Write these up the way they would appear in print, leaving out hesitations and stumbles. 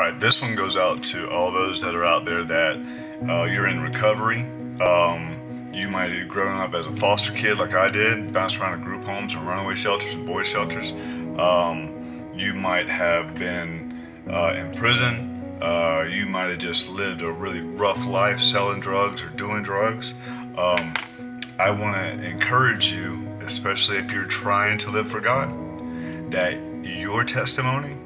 right, this one goes out to all those that are out there that you're in recovery. You might have grown up as a foster kid like I did, bounced around in group homes and runaway shelters and boys shelters. You might have been in prison. You might have just lived a really rough life selling drugs or doing drugs. I want to encourage you, especially if you're trying to live for God, that your testimony,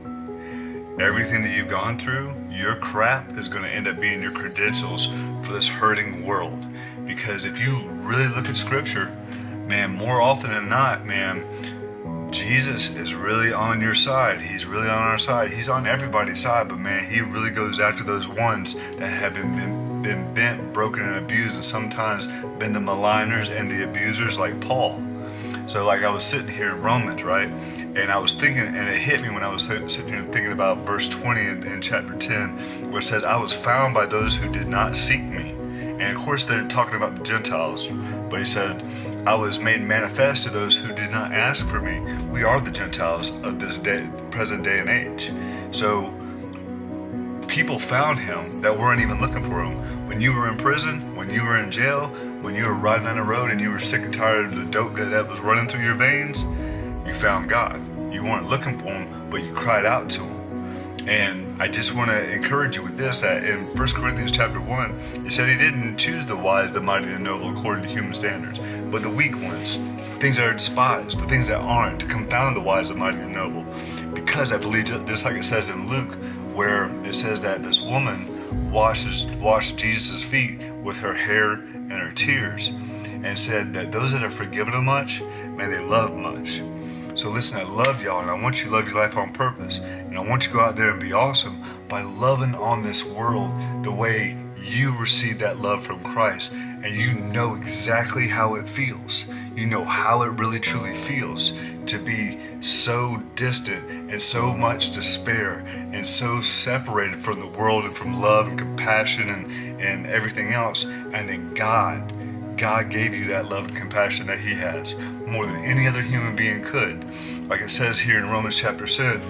everything that you've gone through, your crap is going to end up being your credentials for this hurting world. Because if you really look at Scripture, man, more often than not, man, Jesus is really on your side. He's really on our side. He's on everybody's side, but man, he really goes after those ones that have been bent, broken, and abused, and sometimes been the maligners and the abusers like Paul. So like I was sitting here in Romans, right? And I was thinking, and it hit me when I was sitting here thinking about verse 20 in chapter 10, where it says, I was found by those who did not seek me. And of course they're talking about the Gentiles, but he said, I was made manifest to those who did not ask for me. We are the Gentiles of this day, present day and age. So people found him that weren't even looking for him. When you were in prison, when you were in jail, when you were riding on the road and you were sick and tired of the dope that was running through your veins, you found God. You weren't looking for him, but you cried out to him. And I just want to encourage you with this, that in 1 Corinthians chapter 1, he said he didn't choose the wise, the mighty, the noble according to human standards, but the weak ones, things that are despised, the things that aren't, to confound the wise, the mighty, and the noble. Because I believe, just like it says in Luke, where it says that this woman washed Jesus' feet with her hair and her tears, and said that those that are forgiven of much, man, they love much. So listen, I love y'all, and I want you to live your life on purpose. And I want you to go out there and be awesome by loving on this world the way you receive that love from Christ. And you know exactly how it feels. You know how it really truly feels to be so distant and so much despair and so separated from the world and from love and compassion and everything else. And then God gave you that love and compassion that he has more than any other human being could. Like it says here in Romans chapter 10,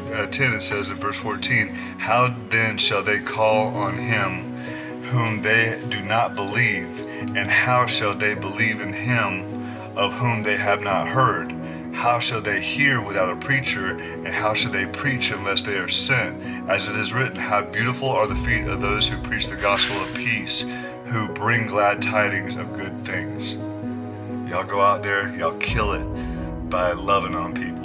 it says in verse 14, how then shall they call on him whom they do not believe? And how shall they believe in him of whom they have not heard? How shall they hear without a preacher? And how shall they preach unless they are sent? As it is written, how beautiful are the feet of those who preach the gospel of peace, who bring glad tidings of good things. Y'all go out there, y'all kill it by loving on people.